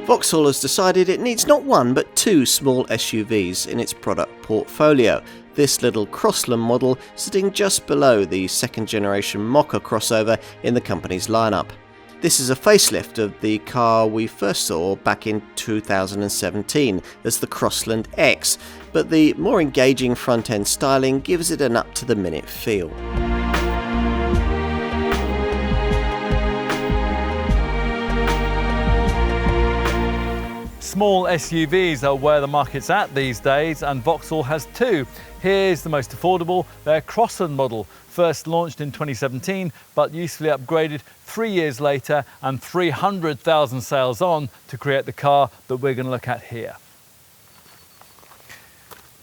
Vauxhall has decided it needs not one but two small SUVs in its product portfolio. This little Crossland model sitting just below the second generation Mokka crossover in the company's lineup. This is a facelift of the car we first saw back in 2017 as the Crossland X, but the more engaging front-end styling gives it an up-to-the-minute feel. Small SUVs are where the market's at these days, and Vauxhall has two. Here's the most affordable, their Crossland model, first launched in 2017 but usefully upgraded 3 years later and 300,000 sales on to create the car that we're going to look at here.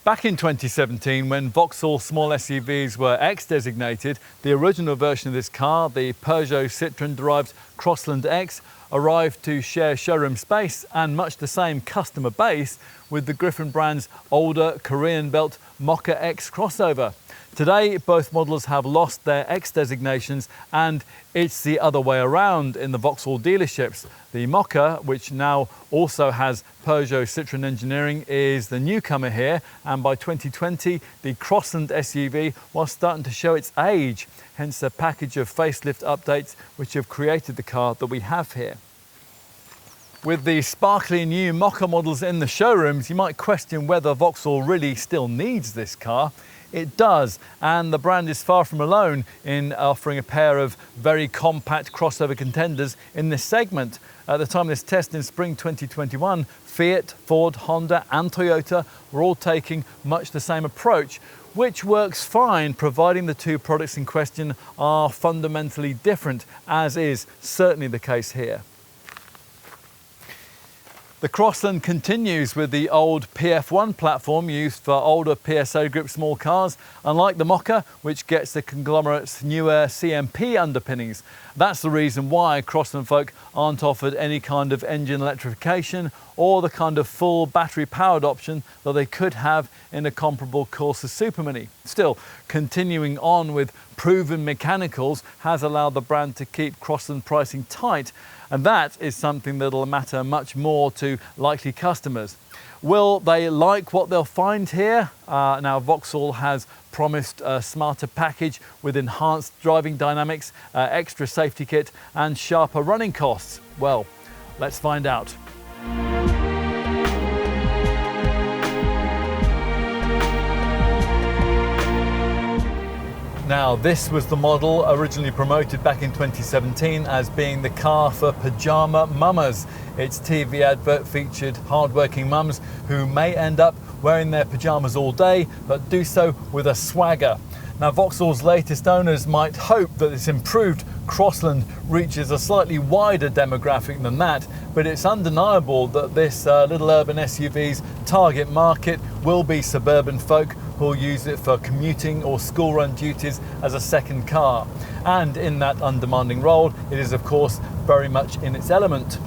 Back in 2017, when Vauxhall small SUVs were X designated, the original version of this car, the Peugeot Citroën-derived Crossland X, arrived to share showroom space and much the same customer base with the Griffon brand's older Korean-built Mokka X crossover. Today, both models have lost their X designations, and it's the other way around in the Vauxhall dealerships. The Mokka, which now also has Peugeot Citroën engineering, is the newcomer here, and by 2020, the Crossland SUV was starting to show its age, hence a package of facelift updates which have created the car that we have here. With the sparkly new Mokka models in the showrooms, you might question whether Vauxhall really still needs this car. It does, and the brand is far from alone in offering a pair of very compact crossover contenders in this segment. At the time of this test in spring 2021, Fiat, Ford, Honda and Toyota were all taking much the same approach, which works fine providing the two products in question are fundamentally different, as is certainly the case here. The Crossland continues with the old PF1 platform used for older PSO Group small cars, unlike the Mokka, which gets the conglomerate's newer CMP underpinnings. That's the reason why Crossland folk aren't offered any kind of engine electrification or the kind of full battery powered option that they could have in a comparable Corsa Super Mini. Still, continuing on with proven mechanicals has allowed the brand to keep Crossland pricing tight, and that is something that'll matter much more to likely customers. Will they like what they'll find here? Now, Vauxhall has promised a smarter package with enhanced driving dynamics, extra safety kit and sharper running costs. Well, let's find out. Now, this was the model originally promoted back in 2017 as being the car for pyjama mamas. Its TV advert featured hard-working mums who may end up wearing their pyjamas all day, but do so with a swagger. Now, Vauxhall's latest owners might hope that this improved Crossland reaches a slightly wider demographic than that, but it's undeniable that this little urban SUV's target market will be suburban folk who'll use it for commuting or school run duties as a second car. And in that undemanding role, it is of course very much in its element.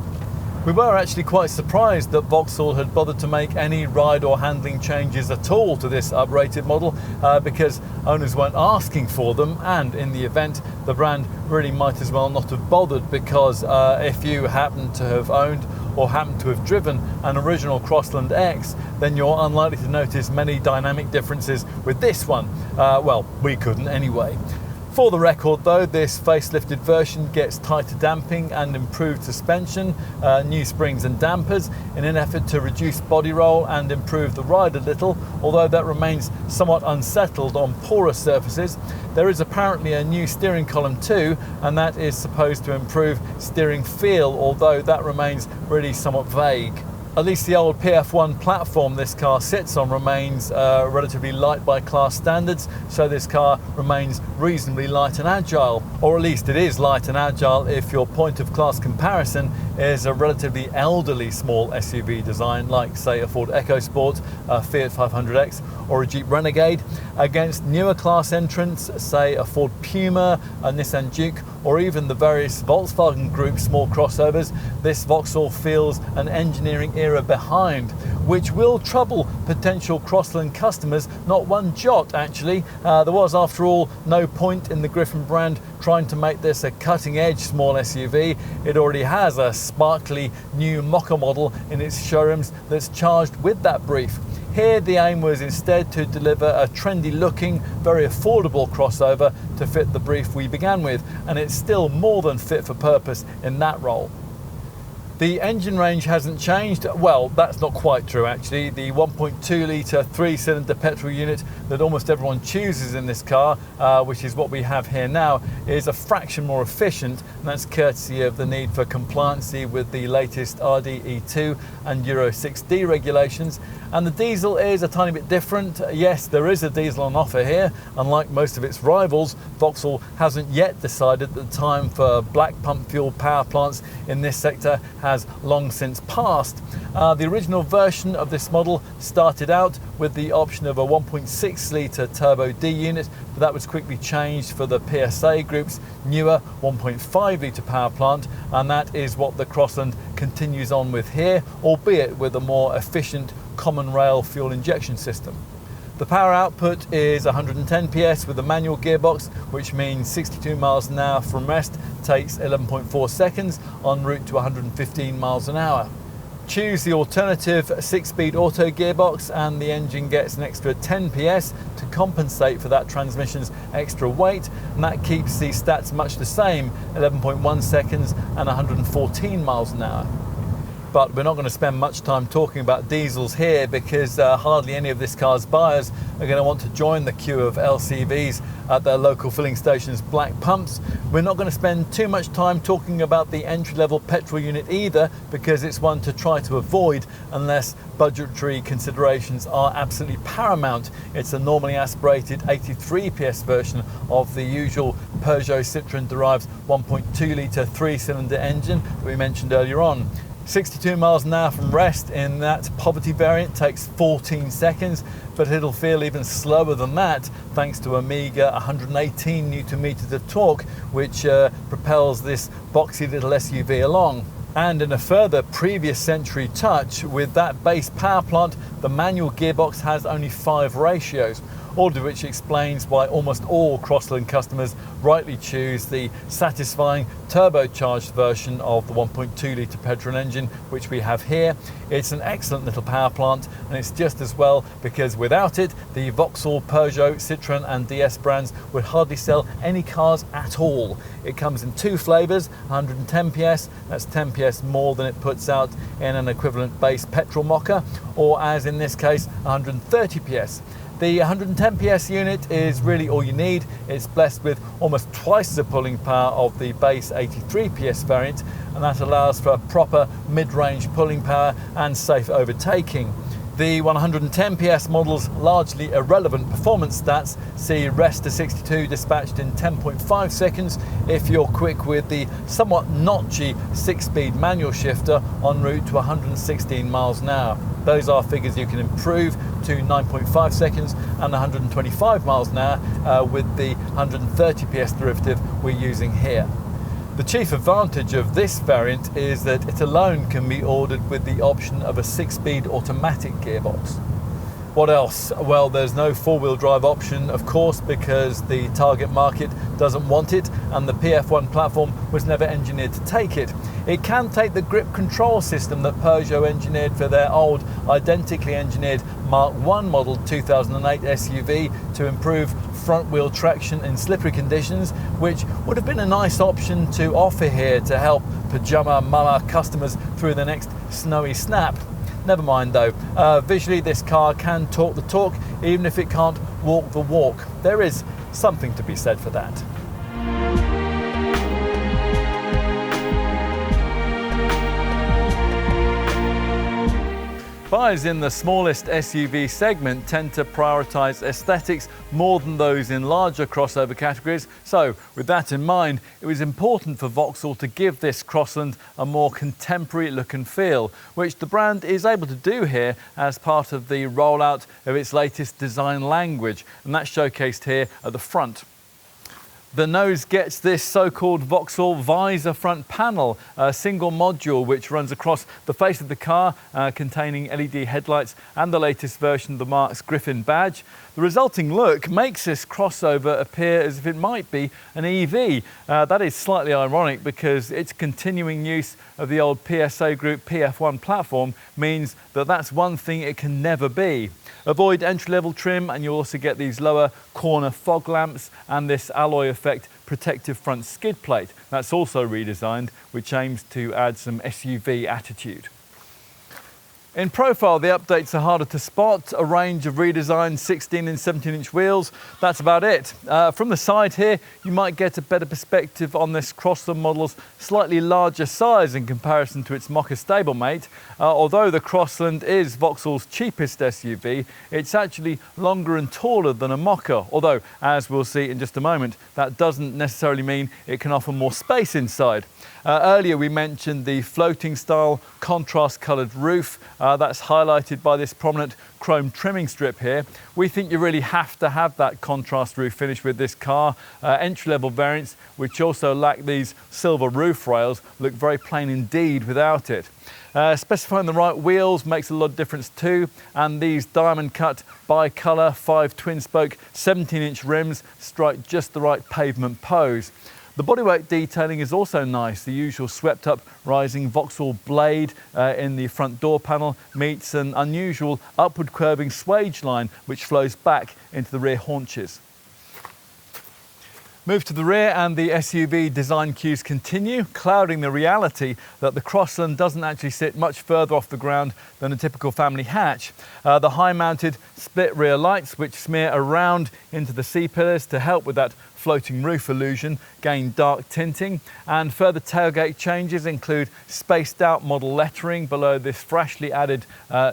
We were actually quite surprised that Vauxhall had bothered to make any ride or handling changes at all to this uprated model because owners weren't asking for them, and in the event the brand really might as well not have bothered, because if you happen to have owned or happen to have driven an original Crossland X, then you're unlikely to notice many dynamic differences with this one. Well, we couldn't anyway. For the record though, this facelifted version gets tighter damping and improved suspension, new springs and dampers in an effort to reduce body roll and improve the ride a little, although that remains somewhat unsettled on porous surfaces. There is apparently a new steering column too, and that is supposed to improve steering feel, although that remains really somewhat vague. At least the old PF1 platform this car sits on remains relatively light by class standards, so this car remains reasonably light and agile, or at least it is light and agile if your point of class comparison is a relatively elderly small SUV design like, say, a Ford EcoSport, a Fiat 500X or a Jeep Renegade, against newer class entrants, say a Ford Puma, a Nissan Juke or even the various Volkswagen Group small crossovers, this Vauxhall feels an engineering era behind, which will trouble potential Crossland customers not one jot actually. There was, after all, no point in the Griffin brand trying to make this a cutting-edge small SUV. It already has a sparkly new Mokka model in its showrooms that's charged with that brief. Here the aim was instead to deliver a trendy looking, very affordable crossover to fit the brief we began with, and it's still more than fit for purpose in that role. The engine range hasn't changed. Well, that's not quite true actually. The 1.2 litre 3-cylinder petrol unit that almost everyone chooses in this car, which is what we have here now, is a fraction more efficient, and that's courtesy of the need for compliancy with the latest RDE2 and Euro 6D regulations. And the diesel is a tiny bit different. Yes, there is a diesel on offer here. Unlike most of its rivals, Vauxhall hasn't yet decided that the time for black pump fuel power plants in this sector has long since passed. The original version of this model started out with the option of a 1.6 litre turbo D unit, but that was quickly changed for the PSA Group's newer 1.5 litre power plant, and that is what the Crossland continues on with here, albeit with a more efficient common rail fuel injection system. The power output is 110 PS with a manual gearbox, which means 62 miles an hour from rest takes 11.4 seconds en route to 115 miles an hour. Choose the alternative 6-speed auto gearbox and the engine gets an extra 10 PS to compensate for that transmission's extra weight, and that keeps the stats much the same, 11.1 seconds and 114 miles an hour. But we're not going to spend much time talking about diesels here because hardly any of this car's buyers are going to want to join the queue of LCVs at their local filling stations' black pumps. We're not going to spend too much time talking about the entry-level petrol unit either, because it's one to try to avoid unless budgetary considerations are absolutely paramount. It's a normally aspirated 83 PS version of the usual Peugeot Citroën derived 1.2 litre 3-cylinder engine that we mentioned earlier on. 62 miles an hour from rest in that poverty variant takes 14 seconds, but it'll feel even slower than that thanks to a meagre 118 Nm of torque, which propels this boxy little SUV along. And in a further previous century touch, with that base power plant, the manual gearbox has only 5 ratios, all of which explains why almost all Crossland customers rightly choose the satisfying turbocharged version of the 1.2 litre petrol engine, which we have here. It's an excellent little power plant, and it's just as well because without it, the Vauxhall, Peugeot, Citroën and DS brands would hardly sell any cars at all. It comes in 2 flavours, 110 PS, that's 10 PS more than it puts out in an equivalent base petrol Mokka, or as in this case, 130 PS. The 110 PS unit is really all you need. It's blessed with almost twice the pulling power of the base 83 PS variant, and that allows for proper mid-range pulling power and safe overtaking. The 110 PS model's largely irrelevant performance stats see rest to 62 dispatched in 10.5 seconds if you're quick with the somewhat notchy 6-speed manual shifter en route to 116 miles an hour. Those are figures you can improve to 9.5 seconds and 125 miles an hour with the 130 PS derivative we're using here. The chief advantage of this variant is that it alone can be ordered with the option of a 6-speed automatic gearbox. What else? Well, there's no 4-wheel drive option, of course, because the target market doesn't want it and the PF1 platform was never engineered to take it. It can take the grip control system that Peugeot engineered for their old, identically engineered Mark I model 2008 SUV to improve front-wheel traction in slippery conditions, which would have been a nice option to offer here to help pajama mama customers through the next snowy snap. Never mind though, visually this car can talk the talk even if it can't walk the walk. There is something to be said for that. Buyers in the smallest SUV segment tend to prioritise aesthetics more than those in larger crossover categories. So with that in mind, it was important for Vauxhall to give this Crossland a more contemporary look and feel, which the brand is able to do here as part of the rollout of its latest design language, and that's showcased here at the front. The nose gets this so-called Vauxhall visor front panel, a single module which runs across the face of the car, containing LED headlights and the latest version of the marque's Griffin badge. The resulting look makes this crossover appear as if it might be an EV. That is slightly ironic because its continuing use of the old PSA Group PF1 platform means that that's one thing it can never be. Avoid entry-level trim and you'll also get these lower corner fog lamps and this alloy effect protective front skid plate. That's also redesigned, which aims to add some SUV attitude. In profile, the updates are harder to spot, a range of redesigned 16 and 17-inch wheels. That's about it. From the side here, you might get a better perspective on this Crossland model's slightly larger size in comparison to its Mokka stablemate. Although the Crossland is Vauxhall's cheapest SUV, it's actually longer and taller than a Mokka. Although, as we'll see in just a moment, that doesn't necessarily mean it can offer more space inside. Earlier we mentioned the floating style contrast coloured roof. That's highlighted by this prominent chrome trimming strip here. We think you really have to have that contrast roof finish with this car. Entry-level variants, which also lack these silver roof rails, look very plain indeed without it. Specifying the right wheels makes a lot of difference too, and these diamond cut bi-colour 5 twin-spoke 17-inch rims strike just the right pavement pose. The bodywork detailing is also nice. The usual swept up rising Vauxhall blade in the front door panel meets an unusual upward curving swage line which flows back into the rear haunches. Move to the rear and the SUV design cues continue, clouding the reality that the Crossland doesn't actually sit much further off the ground than a typical family hatch. The high-mounted split rear lights, which smear around into the C-pillars to help with that floating roof illusion, gain dark tinting, and further tailgate changes include spaced out model lettering below this freshly added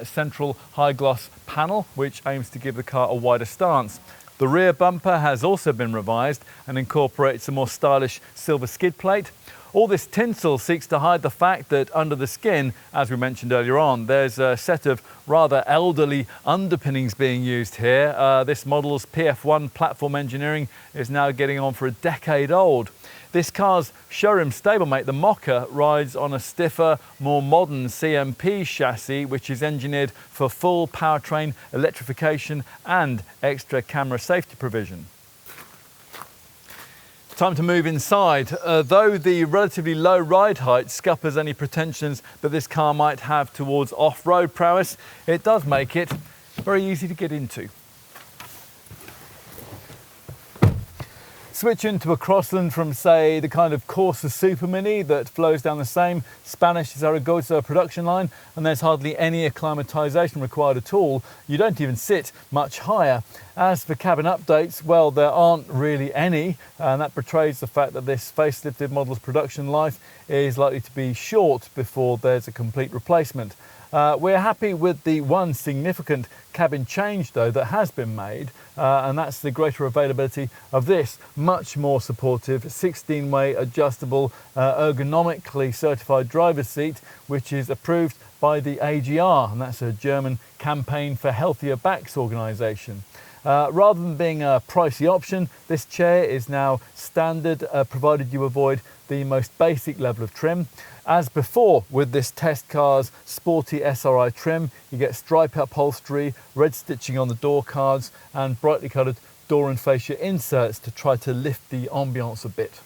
central high gloss panel, which aims to give the car a wider stance. The rear bumper has also been revised and incorporates a more stylish silver skid plate. All this tinsel seeks to hide the fact that under the skin, as we mentioned earlier on, there's a set of rather elderly underpinnings being used here. This model's PF1 platform engineering is now getting on for a decade old. This car's showroom stablemate, the Mokka, rides on a stiffer, more modern CMP chassis, which is engineered for full powertrain electrification and extra camera safety provision. Time to move inside. Though the relatively low ride height scuppers any pretensions that this car might have towards off-road prowess, it does make it very easy to get into. Switch into a Crossland from, say, the kind of Corsa Super Mini that flows down the same Spanish Zaragoza production line, and there's hardly any acclimatisation required at all. You don't even sit much higher. As for cabin updates, well, there aren't really any, and that betrays the fact that this facelifted model's production life is likely to be short before there's a complete replacement. We're happy with the one significant cabin change though that has been made, and that's the greater availability of this much more supportive 16-way adjustable ergonomically certified driver's seat, which is approved by the AGR, and that's a German Campaign for Healthier Backs organisation. Rather than being a pricey option, this chair is now standard, provided you avoid the most basic level of trim. As before with this test car's sporty SRI trim, you get stripe upholstery, red stitching on the door cards and brightly coloured door and fascia inserts to try to lift the ambiance a bit.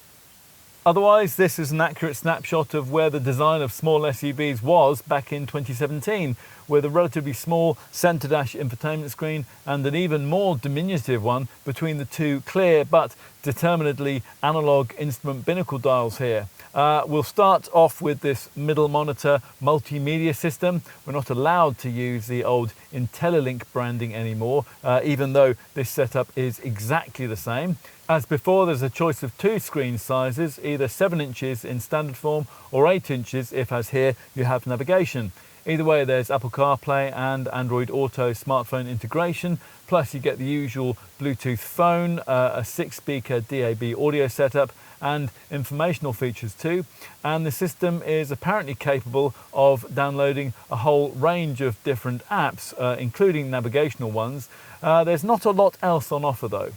Otherwise, this is an accurate snapshot of where the design of small SUVs was back in 2017, with a relatively small centre dash infotainment screen and an even more diminutive one between the two clear but determinedly analogue instrument binnacle dials here. We'll start off with this middle monitor multimedia system. We're not allowed to use the old IntelliLink branding anymore, even though this setup is exactly the same. As before, there's a choice of two screen sizes, either 7 inches in standard form or 8 inches if, as here, you have navigation. Either way, there's Apple CarPlay and Android Auto smartphone integration, plus you get the usual Bluetooth phone, a 6-speaker DAB audio setup, and informational features too. And the system is apparently capable of downloading a whole range of different apps, including navigational ones. There's not a lot else on offer though.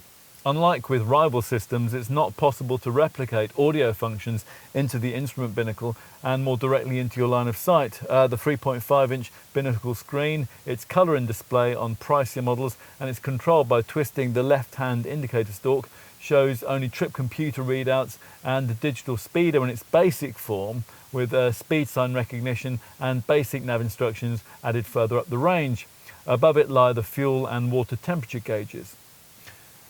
Unlike with rival systems, it's not possible to replicate audio functions into the instrument binnacle and more directly into your line of sight. The 3.5-inch binnacle screen, it's colour in display on pricier models, and it's controlled by twisting the left-hand indicator stalk, shows only trip computer readouts and the digital speedo in its basic form, with speed sign recognition and basic nav instructions added further up the range. Above it lie the fuel and water temperature gauges.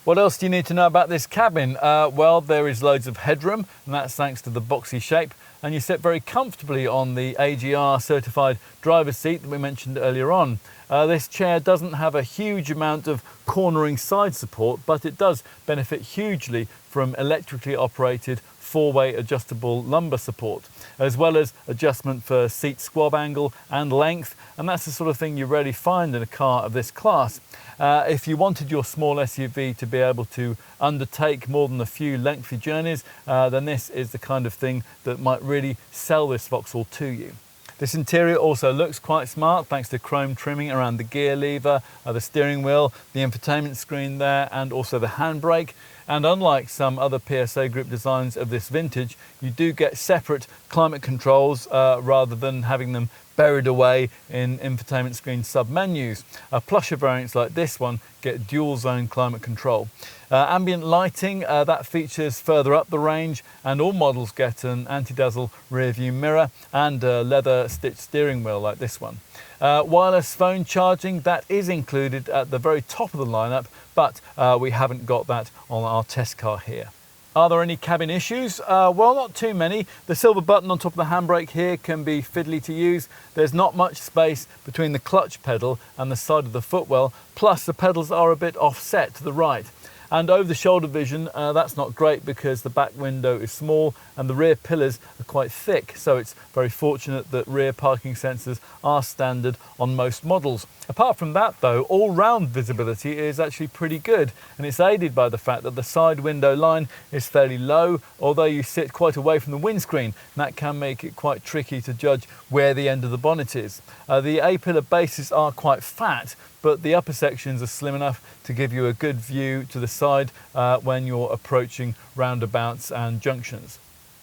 What else do you need to know about this cabin? Well, there is loads of headroom, and that's thanks to the boxy shape, and you sit very comfortably on the AGR certified driver's seat that we mentioned earlier on. This chair doesn't have a huge amount of cornering side support, but it does benefit hugely from electrically operated four-way adjustable lumbar support, as well as adjustment for seat squab angle and length, and that's the sort of thing you rarely find in a car of this class. If you wanted your small SUV to be able to undertake more than a few lengthy journeys, then this is the kind of thing that might really sell this Vauxhall to you. This interior also looks quite smart thanks to chrome trimming around the gear lever, the steering wheel, the infotainment screen there, and also the handbrake. And unlike some other PSA Group designs of this vintage, you do get separate climate controls rather than having them buried away in infotainment screen sub-menus. Plusher variants like this one get dual zone climate control. Ambient lighting, that features further up the range, and all models get an anti-dazzle rear view mirror and a leather stitched steering wheel like this one. Wireless phone charging, that is included at the very top of the lineup, but we haven't got that on our test car here. Are there any cabin issues? Well, not too many. The silver button on top of the handbrake here can be fiddly to use. There's not much space between the clutch pedal and the side of the footwell, plus the pedals are a bit offset to the right. And over the shoulder vision, that's not great because the back window is small and the rear pillars are quite thick, so it's very fortunate that rear parking sensors are standard on most models. Apart from that though, all-round visibility is actually pretty good, and it's aided by the fact that the side window line is fairly low, although you sit quite away from the windscreen, and that can make it quite tricky to judge where the end of the bonnet is. The A-pillar bases are quite fat, but the upper sections are slim enough to give you a good view to the side when you're approaching roundabouts and junctions.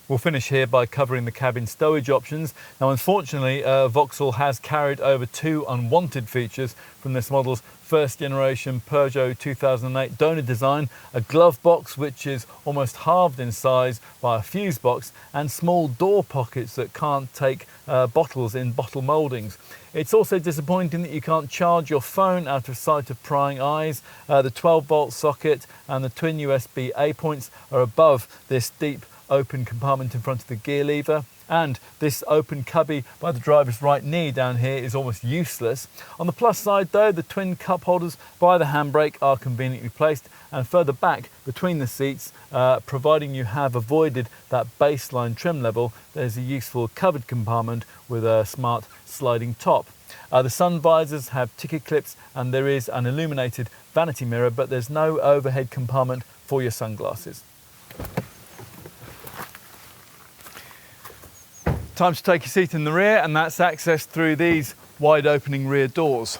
We'll finish here by covering the cabin stowage options. Now, unfortunately, Vauxhall has carried over two unwanted features from this model's first generation Peugeot 2008 donor design: a glove box which is almost halved in size by a fuse box, and small door pockets that can't take bottles in bottle mouldings. It's also disappointing that you can't charge your phone out of sight of prying eyes. The 12-volt socket and the twin USB-A points are above this deep open compartment in front of the gear lever, and this open cubby by the driver's right knee down here is almost useless. On the plus side though, the twin cup holders by the handbrake are conveniently placed, and further back between the seats, providing you have avoided that baseline trim level, there's a useful covered compartment with a smart sliding top. The sun visors have ticket clips, and there is an illuminated vanity mirror, but there's no overhead compartment for your sunglasses. Time to take your seat in the rear, and that's accessed through these wide opening rear doors.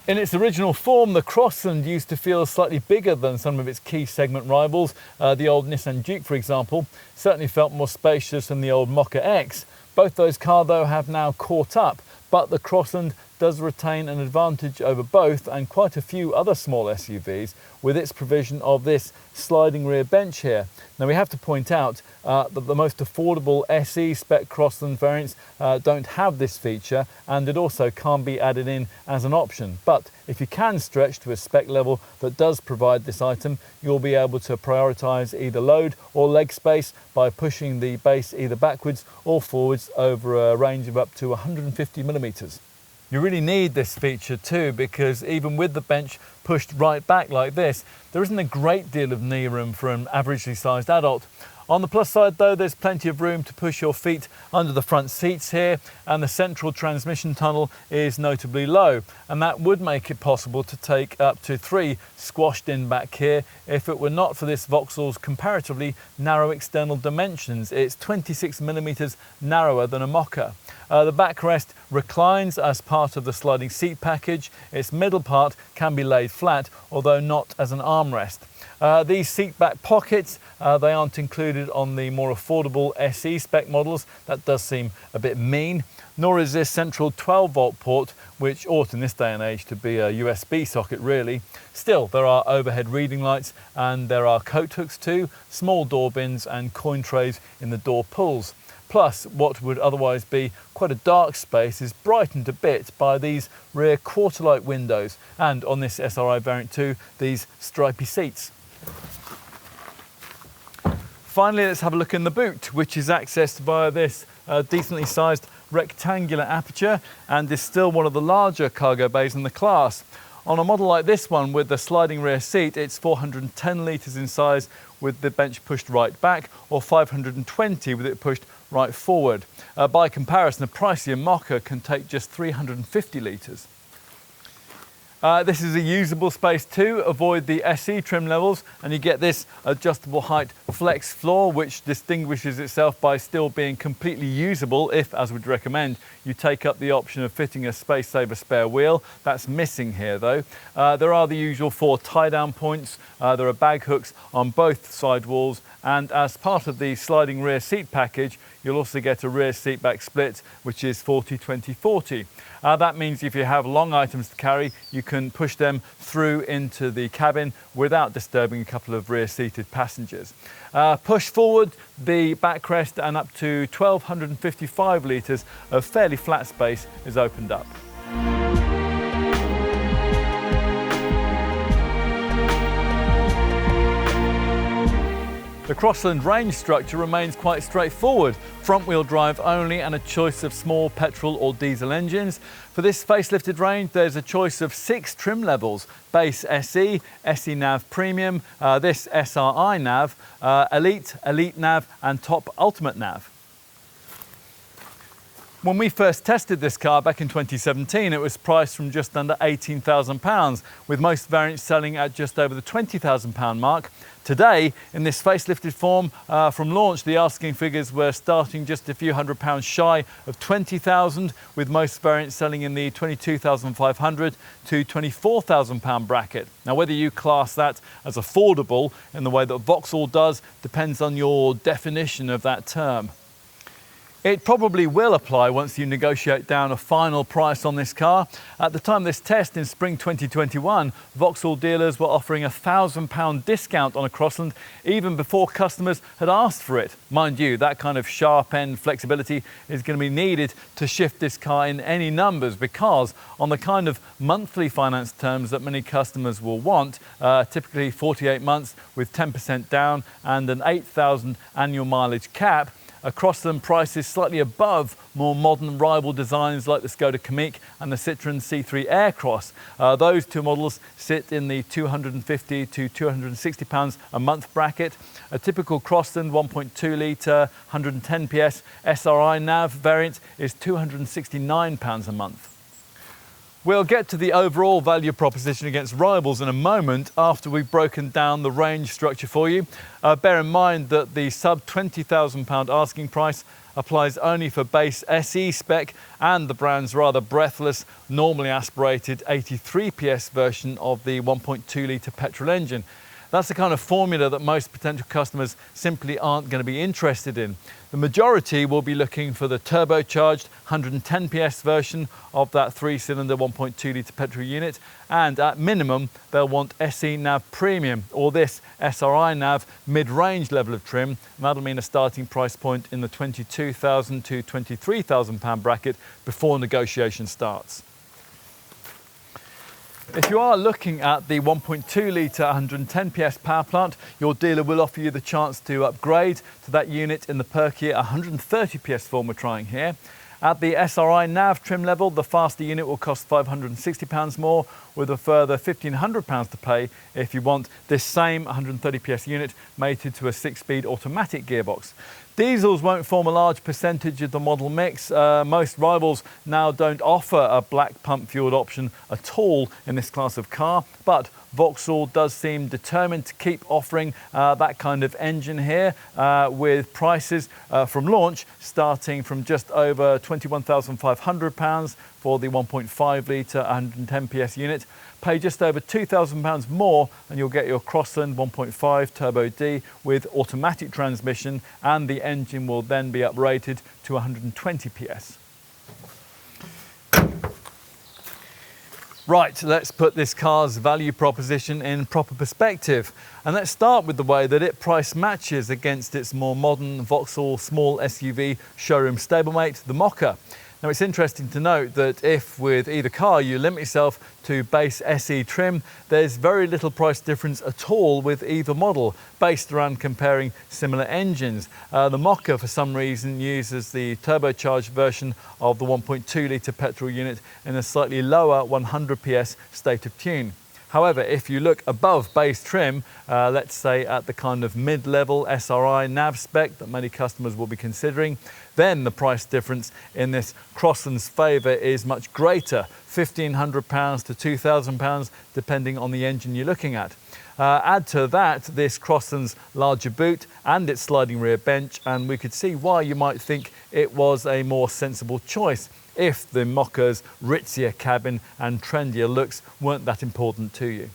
In its original form, the Crossland used to feel slightly bigger than some of its key segment rivals. The old Nissan Duke, for example, certainly felt more spacious than the old Mokka X. Both those cars, though, have now caught up, but the Crossland does retain an advantage over both and quite a few other small SUVs with its provision of this sliding rear bench here. Now, we have to point out that the most affordable SE spec Crossland variants don't have this feature, and it also can't be added in as an option. But if you can stretch to a spec level that does provide this item, you'll be able to prioritise either load or leg space by pushing the base either backwards or forwards over a range of up to 150mm. You really need this feature too, because even with the bench pushed right back like this, there isn't a great deal of knee room for an averagely sized adult. On the plus side though, there's plenty of room to push your feet under the front seats here, and the central transmission tunnel is notably low, and that would make it possible to take up to 3 squashed in back here if it were not for this Vauxhall's comparatively narrow external dimensions. It's 26mm narrower than a Mokka. The backrest reclines as part of the sliding seat package. Its middle part can be laid flat, although not as an armrest. These seat back pockets, they aren't included on the more affordable SE spec models. That does seem a bit mean. Nor is this central 12-volt port, which ought in this day and age to be a USB socket really. Still, there are overhead reading lights, and there are coat hooks too, small door bins and coin trays in the door pulls. Plus, what would otherwise be quite a dark space is brightened a bit by these rear quarter-light windows, and on this SRI variant too, these stripy seats. Finally, let's have a look in the boot, which is accessed via this decently sized rectangular aperture, and is still one of the larger cargo bays in the class. On a model like this one with the sliding rear seat, it's 410 litres in size with the bench pushed right back, or 520 with it pushed right forward. By comparison, a pricier Mokka can take just 350 litres. This is a usable space too. Avoid the SE trim levels and you get this adjustable height flex floor, which distinguishes itself by still being completely usable if, as we'd recommend, you take up the option of fitting a space saver spare wheel. That's missing here though. There are the usual 4 tie down points. There are bag hooks on both side walls, and as part of the sliding rear seat package, you'll also get a rear seat back split, which is 40-20-40. That means if you have long items to carry, you can push them through into the cabin without disturbing a couple of rear-seated passengers. Push forward the backrest and up to 1,255 litres of fairly flat space is opened up. The Crossland range structure remains quite straightforward. Front-wheel drive only and a choice of small petrol or diesel engines. For this facelifted range, there's a choice of 6 trim levels: base SE, SE Nav Premium, this SRI Nav, Elite, Elite Nav and Top Ultimate Nav. When we first tested this car back in 2017, it was priced from just under £18,000, with most variants selling at just over the £20,000 mark. Today, in this facelifted form, from launch, the asking figures were starting just a few £100 shy of £20,000, with most variants selling in the £22,500 to £24,000 bracket. Now, whether you class that as affordable in the way that Vauxhall does depends on your definition of that term. It probably will apply once you negotiate down a final price on this car. At the time of this test in spring 2021, Vauxhall dealers were offering a £1,000 discount on a Crossland even before customers had asked for it. Mind you, that kind of sharp-end flexibility is going to be needed to shift this car in any numbers, because on the kind of monthly finance terms that many customers will want, typically 48 months with 10% down and an 8,000 annual mileage cap, a Crossland price is slightly above more modern rival designs like the Skoda Kamiq and the Citroën C3 Aircross. Those two models sit in the £250 to £260 a month bracket. A typical Crossland 1.2 litre, 110 PS SRI Nav variant is £269 a month. We'll get to the overall value proposition against rivals in a moment after we've broken down the range structure for you. Bear in mind that the sub £20,000 asking price applies only for base SE spec and the brand's rather breathless, normally aspirated 83 PS version of the 1.2 litre petrol engine. That's the kind of formula that most potential customers simply aren't going to be interested in. The majority will be looking for the turbocharged 110 PS version of that 3-cylinder 1.2 litre petrol unit, and at minimum they'll want SE Nav Premium or this SRI Nav mid-range level of trim, and that'll mean a starting price point in the £22,000 to £23,000 bracket before negotiation starts. If you are looking at the 1.2 litre 110 PS power plant, your dealer will offer you the chance to upgrade to that unit in the perkier 130 PS form we're trying here. At the SRI nav trim level, the faster unit will cost £560 more, with a further £1,500 to pay if you want this same 130 PS unit mated to a 6-speed automatic gearbox. Diesels won't form a large percentage of the model mix. Most rivals now don't offer a black pump fueled option at all in this class of car, but Vauxhall does seem determined to keep offering that kind of engine here, with prices from launch starting from just over £21,500 for the 1.5 litre 110 PS unit. Pay just over £2,000 more and you'll get your Crossland 1.5 Turbo D with automatic transmission, and the engine will then be uprated to 120 PS. Right, let's put this car's value proposition in proper perspective. And let's start with the way that it price matches against its more modern Vauxhall small SUV showroom stablemate, the Mokka. Now, it's interesting to note that if with either car you limit yourself to base SE trim, there's very little price difference at all with either model, based around comparing similar engines. The Mokka, for some reason, uses the turbocharged version of the 1.2 litre petrol unit in a slightly lower 100 PS state of tune. However, if you look above base trim, let's say at the kind of mid-level SRI nav spec that many customers will be considering, then the price difference in this Crossland's favour is much greater, £1,500 to £2,000, depending on the engine you're looking at. Add to that this Crossland's larger boot and its sliding rear bench, and we could see why you might think it was a more sensible choice if the Mokka's ritzier cabin and trendier looks weren't that important to you.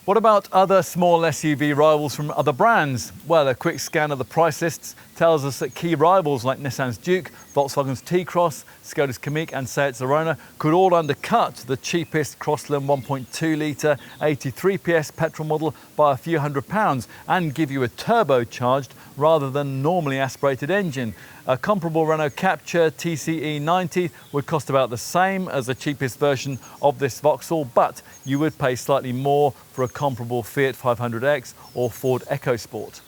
What about other small SUV rivals from other brands? Well, a quick scan of the price lists tells us that key rivals like Nissan's Juke, Volkswagen's T-Cross, Skoda's Kamiq and Seat's Arona could all undercut the cheapest Crossland 1.2 litre 83 PS petrol model by a few £100 and give you a turbocharged rather than normally aspirated engine. A comparable Renault Captur TCE 90 would cost about the same as the cheapest version of this Vauxhall, but you would pay slightly more for a comparable Fiat 500X or Ford EcoSport.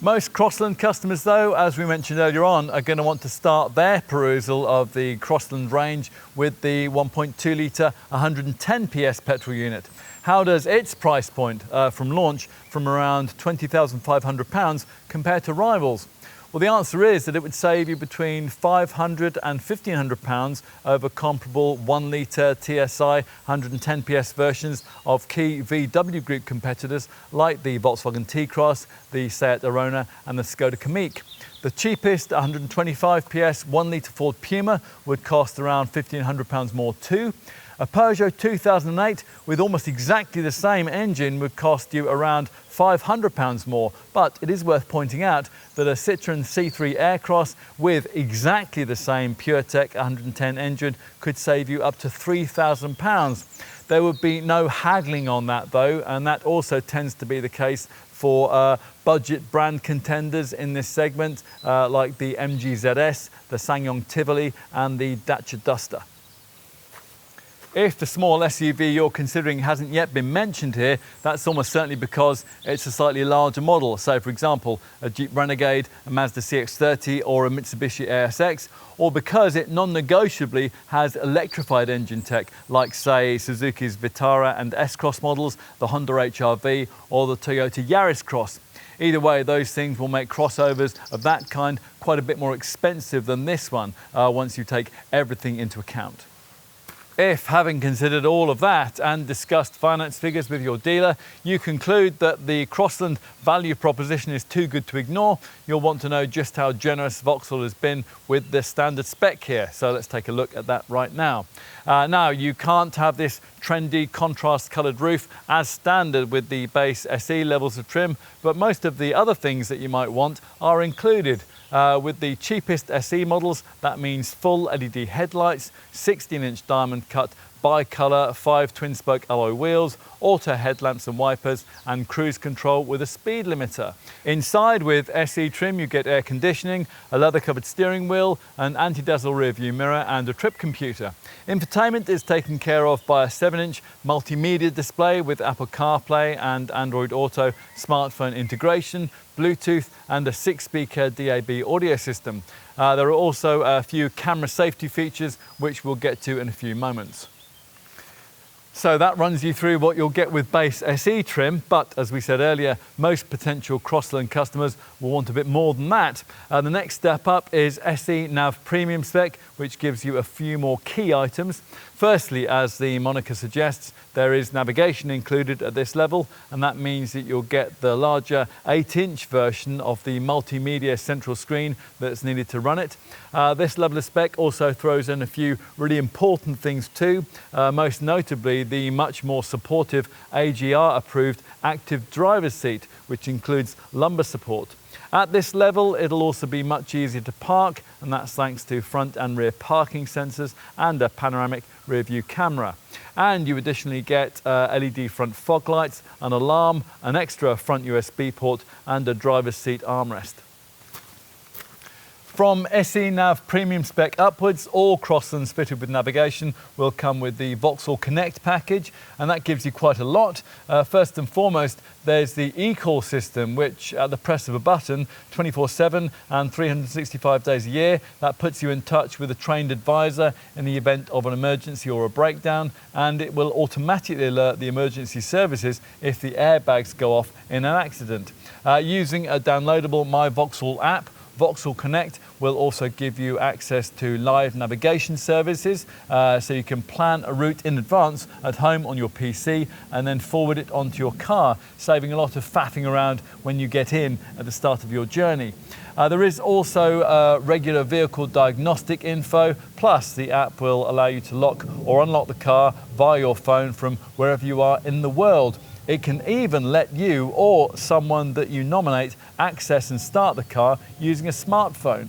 Most Crossland customers, though, as we mentioned earlier on, are going to want to start their perusal of the Crossland range with the 1.2 litre 110 PS petrol unit. How does its price point from launch from around £20,500 compare to rivals? Well, the answer is that it would save you between £500 and £1,500 over comparable 1 litre TSI 110 PS versions of key VW Group competitors like the Volkswagen T-Cross, the Seat Arona and the Skoda Kamiq. The cheapest 125 PS 1 litre Ford Puma would cost around £1,500 more too. A Peugeot 2008 with almost exactly the same engine would cost you around £500 more, but it is worth pointing out that a Citroën C3 Aircross with exactly the same PureTech 110 engine could save you up to £3,000. There would be no haggling on that though, and that also tends to be the case for budget brand contenders in this segment, like the MG ZS, the SsangYong Tivoli and the Dacia Duster. If the small SUV you're considering hasn't yet been mentioned here, that's almost certainly because it's a slightly larger model. So, for example, a Jeep Renegade, a Mazda CX-30 or a Mitsubishi ASX, or because it non-negotiably has electrified engine tech like, say, Suzuki's Vitara and S-Cross models, the Honda HR-V or the Toyota Yaris Cross. Either way, those things will make crossovers of that kind quite a bit more expensive than this one once you take everything into account. If, having considered all of that and discussed finance figures with your dealer, you conclude that the Crossland value proposition is too good to ignore, you'll want to know just how generous Vauxhall has been with the standard spec here. So let's take a look at that right now. Now, you can't have this trendy contrast coloured roof as standard with the base SE levels of trim, but most of the other things that you might want are included. With the cheapest SE models, that means full LED headlights, 16-inch diamond cut bi-colour 5 twin-spoke alloy wheels, auto headlamps and wipers, and cruise control with a speed limiter. Inside with SE trim you get air conditioning, a leather-covered steering wheel, an anti-dazzle rear-view mirror and a trip computer. Infotainment is taken care of by a 7-inch multimedia display with Apple CarPlay and Android Auto smartphone integration, Bluetooth and a 6-speaker DAB audio system. There are also a few camera safety features which we'll get to in a few moments. So that runs you through what you'll get with base SE trim, but as we said earlier, most potential Crossland customers will want a bit more than that. The next step up is SE Nav Premium spec, which gives you a few more key items. Firstly, as the moniker suggests, there is navigation included at this level, and that means that you'll get the larger 8-inch version of the multimedia central screen that's needed to run it. This level of spec also throws in a few really important things too, most notably the much more supportive AGR approved active driver's seat, which includes lumbar support. At this level, it'll also be much easier to park, and that's thanks to front and rear parking sensors and a panoramic rear view camera. And you additionally get LED front fog lights, an alarm, an extra front USB port and a driver's seat armrest. From SE Nav Premium spec upwards, all Crosslands fitted with navigation will come with the Vauxhall Connect package, and that gives you quite a lot. First and foremost, there's the eCall system, which at the press of a button, 24/7 and 365 days a year, that puts you in touch with a trained advisor in the event of an emergency or a breakdown, and it will automatically alert the emergency services if the airbags go off in an accident. Using a downloadable My Vauxhall app, Vauxhall Connect will also give you access to live navigation services, so you can plan a route in advance at home on your PC and then forward it onto your car, saving a lot of faffing around when you get in at the start of your journey. There is also regular vehicle diagnostic info, plus the app will allow you to lock or unlock the car via your phone from wherever you are in the world. It can even let you or someone that you nominate access and start the car using a smartphone.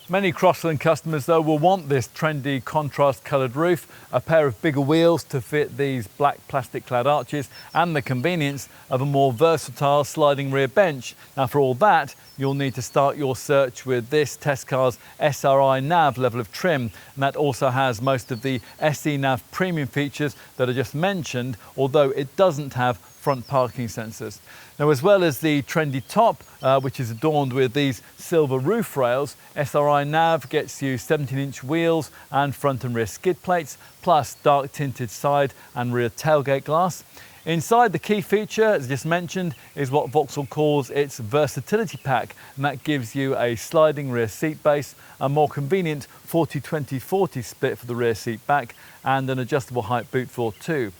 Many Crossland customers though will want this trendy contrast coloured roof, a pair of bigger wheels to fit these black plastic clad arches and the convenience of a more versatile sliding rear bench. Now for all that, you'll need to start your search with this test car's SRI Nav level of trim, and that also has most of the SE Nav Premium features that I just mentioned, although it doesn't have front parking sensors. Now, as well as the trendy top, which is adorned with these silver roof rails, SRI Nav gets you 17-inch wheels and front and rear skid plates, plus dark tinted side and rear tailgate glass. Inside, the key feature, as just mentioned, is what Vauxhall calls its versatility pack, and that gives you a sliding rear seat base, a more convenient 40-20-40 split for the rear seat back, and an adjustable height boot floor too.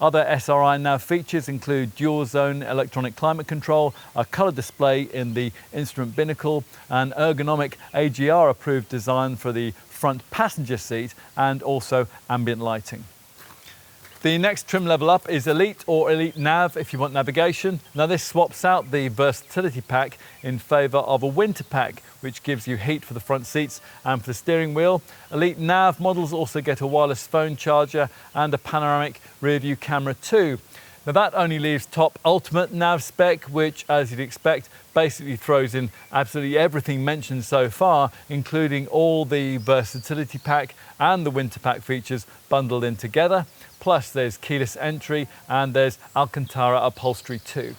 Other SRI Nav features include dual zone electronic climate control, a colour display in the instrument binnacle, an ergonomic AGR approved design for the front passenger seat, and also ambient lighting. The next trim level up is Elite or Elite Nav if you want navigation. Now this swaps out the versatility pack in favour of a winter pack, which gives you heat for the front seats and for the steering wheel. Elite Nav models also get a wireless phone charger and a panoramic rear view camera too. Now that only leaves top Ultimate Nav spec, which, as you'd expect, basically throws in absolutely everything mentioned so far, including all the versatility pack and the winter pack features bundled in together. Plus there's keyless entry and there's Alcantara upholstery too.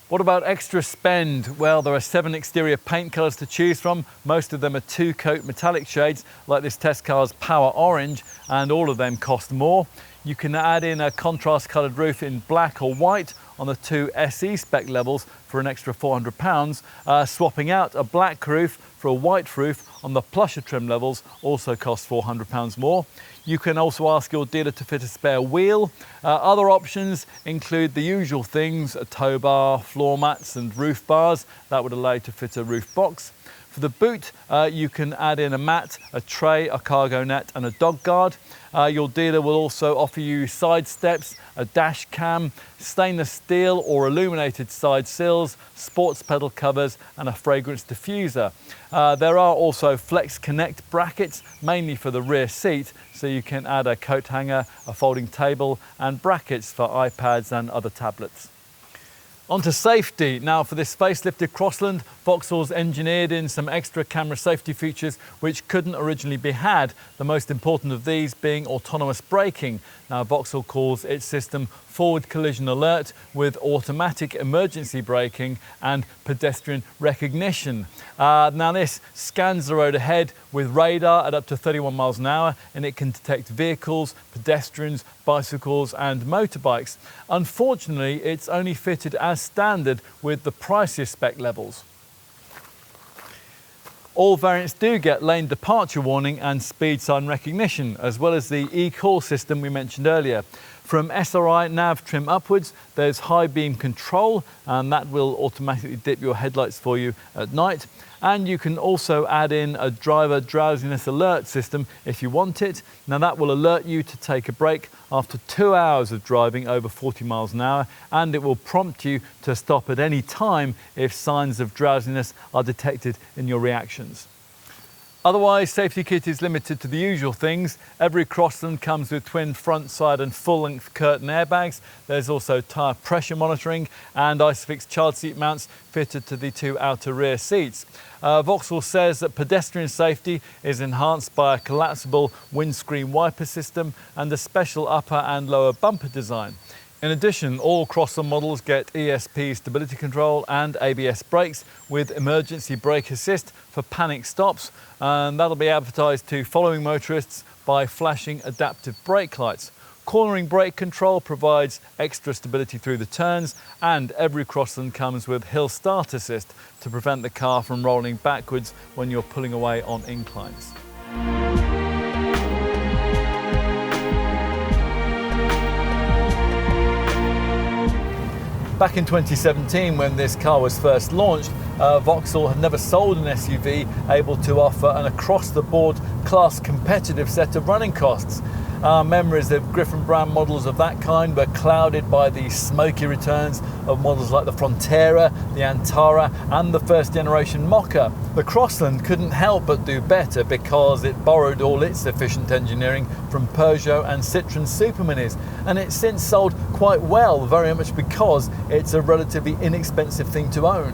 What about extra spend? Well, there are 7 exterior paint colours to choose from. Most of them are 2-coat metallic shades, like this test car's Power Orange, and all of them cost more. You can add in a contrast coloured roof in black or white on the 2 SE spec levels for an extra £400. Swapping out a black roof for a white roof on the plusher trim levels also costs £400 more. You can also ask your dealer to fit a spare wheel. Other options include the usual things, a tow bar, floor mats and roof bars. That would allow you to fit a roof box. For the boot, you can add in a mat, a tray, a cargo net and a dog guard. Your dealer will also offer you side steps, a dash cam, stainless steel or illuminated side sills, sports pedal covers and a fragrance diffuser. There are also Flex Connect brackets, mainly for the rear seat, so you can add a coat hanger, a folding table and brackets for iPads and other tablets. Onto safety. Now for this facelifted Crossland, Vauxhall's engineered in some extra camera safety features which couldn't originally be had, the most important of these being autonomous braking. Now Vauxhall calls its system forward collision alert with automatic emergency braking and pedestrian recognition. Now this scans the road ahead with radar at up to 31 miles an hour and it can detect vehicles, pedestrians, bicycles and motorbikes. Unfortunately, it's only fitted as standard with the priciest spec levels. All variants do get lane departure warning and speed sign recognition, as well as the e-call system we mentioned earlier. From SRI nav trim upwards, there's high beam control, and that will automatically dip your headlights for you at night. And you can also add in a driver drowsiness alert system if you want it. Now that will alert you to take a break after 2 hours of driving over 40 miles an hour, and it will prompt you to stop at any time if signs of drowsiness are detected in your reactions. Otherwise, safety kit is limited to the usual things. Every Crossland comes with twin front, side and full-length curtain airbags. There's also tyre pressure monitoring and Isofix child seat mounts fitted to the 2 outer rear seats. Vauxhall says that pedestrian safety is enhanced by a collapsible windscreen wiper system and a special upper and lower bumper design. In addition, all Crossland models get ESP stability control and ABS brakes with emergency brake assist for panic stops, and that'll be advertised to following motorists by flashing adaptive brake lights. Cornering brake control provides extra stability through the turns, and every Crossland comes with hill start assist to prevent the car from rolling backwards when you're pulling away on inclines. Back in 2017, when this car was first launched, Vauxhall had never sold an SUV able to offer an across-the-board class competitive set of running costs. Our memories of Griffin brand models of that kind were clouded by the smoky returns of models like the Frontera, the Antara and the first generation Mokka. The Crossland couldn't help but do better because it borrowed all its efficient engineering from Peugeot and Citroën Superminis, and it's since sold quite well, very much because it's a relatively inexpensive thing to own.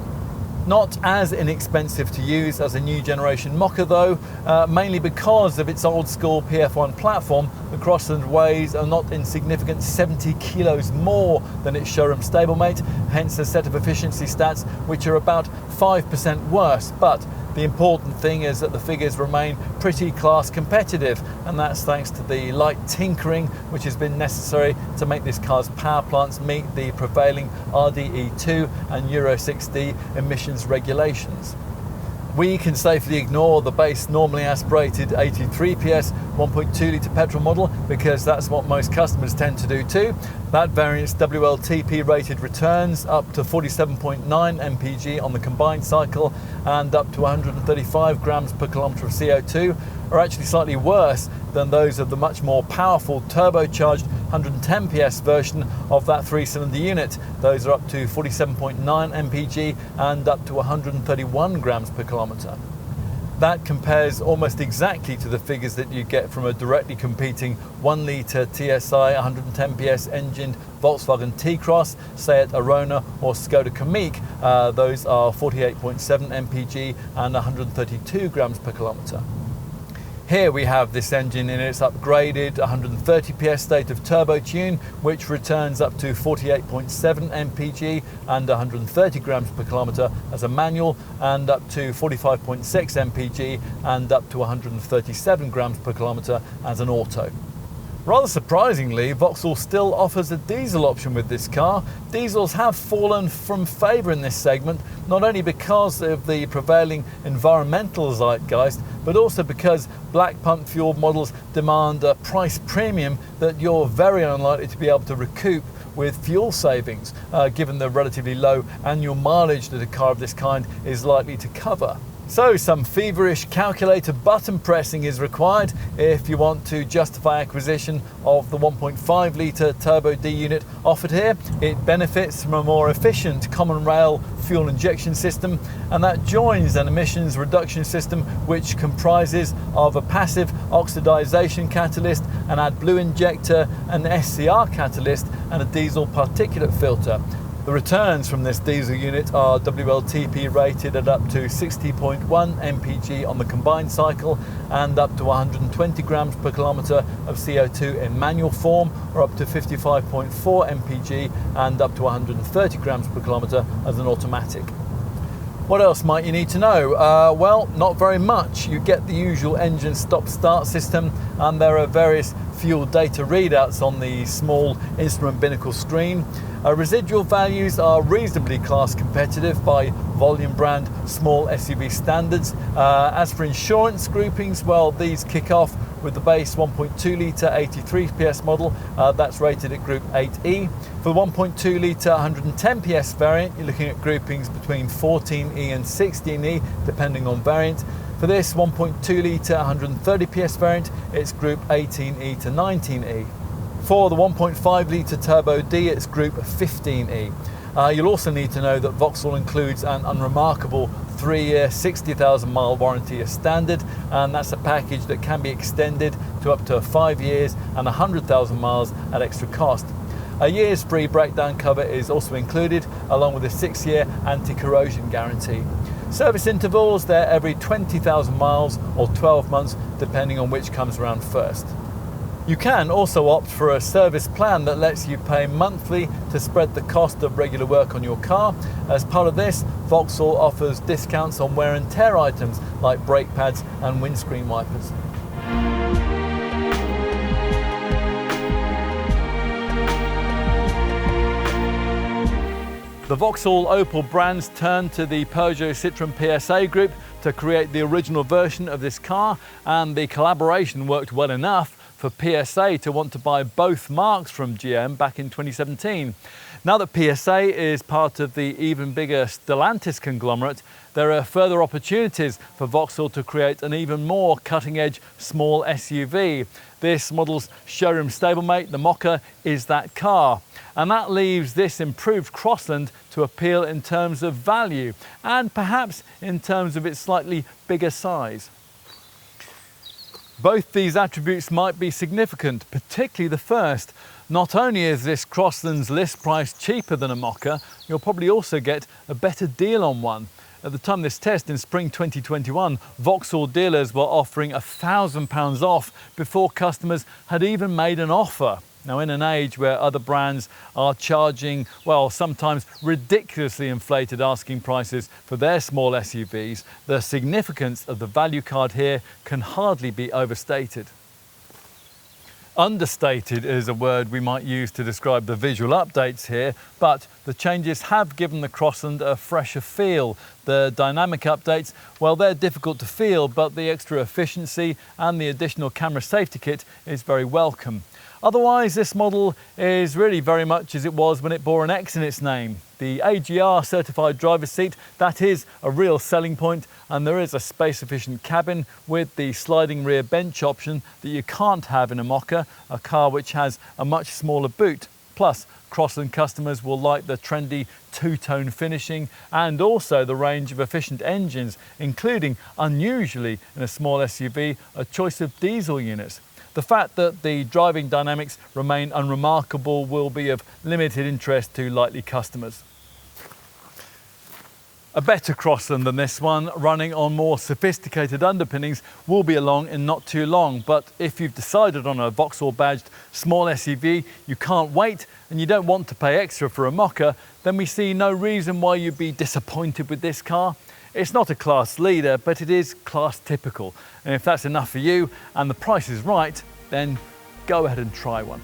Not as inexpensive to use as a new generation Mokka though, mainly because of its old school PF1 platform. The Crossland weighs a not insignificant 70 kilos more than its showroom stablemate, hence a set of efficiency stats which are about 5% worse. But the important thing is that the figures remain pretty class competitive, and that's thanks to the light tinkering which has been necessary to make this car's power plants meet the prevailing RDE2 and Euro 6D emissions regulations. We can safely ignore the base normally aspirated 83 PS 1.2 litre petrol model because that's what most customers tend to do too. That variant's WLTP rated returns up to 47.9 mpg on the combined cycle and up to 135 grams per kilometre of CO2 are actually slightly worse than those of the much more powerful turbocharged 110 PS version of that 3-cylinder unit. Those are up to 47.9 mpg and up to 131 grams per kilometre. That compares almost exactly to the figures that you get from a directly competing 1 litre TSI 110 PS engined Volkswagen T-Cross, say at Arona or Skoda Kamiq. Those are 48.7 mpg and 132 grams per kilometre. Here we have this engine in its upgraded 130 PS state of turbo tune, which returns up to 48.7 mpg and 130 grams per kilometre as a manual, and up to 45.6 mpg and up to 137 grams per kilometre as an auto. Rather surprisingly, Vauxhall still offers a diesel option with this car. Diesels have fallen from favour in this segment, not only because of the prevailing environmental zeitgeist, but also because black pump fuel models demand a price premium that you're very unlikely to be able to recoup with fuel savings, given the relatively low annual mileage that a car of this kind is likely to cover. So some feverish calculator button pressing is required if you want to justify acquisition of the 1.5 litre Turbo D unit offered here. It benefits from a more efficient common rail fuel injection system, and that joins an emissions reduction system which comprises of a passive oxidization catalyst, an AdBlue injector, an SCR catalyst and a diesel particulate filter. The returns from this diesel unit are WLTP rated at up to 60.1 mpg on the combined cycle and up to 120 grams per kilometre of CO2 in manual form, or up to 55.4 mpg and up to 130 grams per kilometre as an automatic. What else might you need to know? Well, not very much. You get the usual engine stop-start system, and there are various fuel data readouts on the small instrument binnacle screen. Residual values are reasonably class competitive by volume brand small SUV standards. As for insurance groupings, well, these kick off with the base 1.2 litre 83 PS model, that's rated at Group 8E. For the 1.2 litre 110 PS variant, you're looking at groupings between 14E and 16E, depending on variant. For this 1.2 litre 130 PS variant, it's Group 18E to 19E. For the 1.5 litre Turbo D, it's Group 15E. You'll also need to know that Vauxhall includes an unremarkable 3-year, 60,000 mile warranty as standard, and that's a package that can be extended to up to 5 years and 100,000 miles at extra cost. A year's free breakdown cover is also included, along with a 6-year anti-corrosion guarantee. Service intervals, they're every 20,000 miles or 12 months, depending on which comes around first. You can also opt for a service plan that lets you pay monthly to spread the cost of regular work on your car. As part of this, Vauxhall offers discounts on wear and tear items like brake pads and windscreen wipers. The Vauxhall Opel brands turned to the Peugeot Citroën PSA group to create the original version of this car, and the collaboration worked well enough for PSA to want to buy both marques from GM back in 2017. Now that PSA is part of the even bigger Stellantis conglomerate, there are further opportunities for Vauxhall to create an even more cutting-edge small SUV. This model's showroom stablemate, the Mokka, is that car. And that leaves this improved Crossland to appeal in terms of value and perhaps in terms of its slightly bigger size. Both these attributes might be significant, particularly the first. Not only is this Crossland's list price cheaper than a Mokka, you'll probably also get a better deal on one. At the time of this test in spring 2021, Vauxhall dealers were offering £1,000 off before customers had even made an offer. Now, in an age where other brands are charging, well, sometimes ridiculously inflated asking prices for their small SUVs, the significance of the value card here can hardly be overstated. Understated is a word we might use to describe the visual updates here, but the changes have given the Crossland a fresher feel. The dynamic updates, well, they're difficult to feel, but the extra efficiency and the additional camera safety kit is very welcome. Otherwise, this model is really very much as it was when it bore an X in its name. The AGR certified driver's seat, that is a real selling point, and there is a space-efficient cabin with the sliding rear bench option that you can't have in a Mokka, a car which has a much smaller boot. Plus, Crossland customers will like the trendy two-tone finishing and also the range of efficient engines, including, unusually in a small SUV, a choice of diesel units. The fact that the driving dynamics remain unremarkable will be of limited interest to likely customers. A better Crossland than this one, running on more sophisticated underpinnings, will be along in not too long. But if you've decided on a Vauxhall badged small SUV, you can't wait and you don't want to pay extra for a Mokka, then we see no reason why you'd be disappointed with this car. It's not a class leader, but it is class typical. And if that's enough for you and the price is right, then go ahead and try one.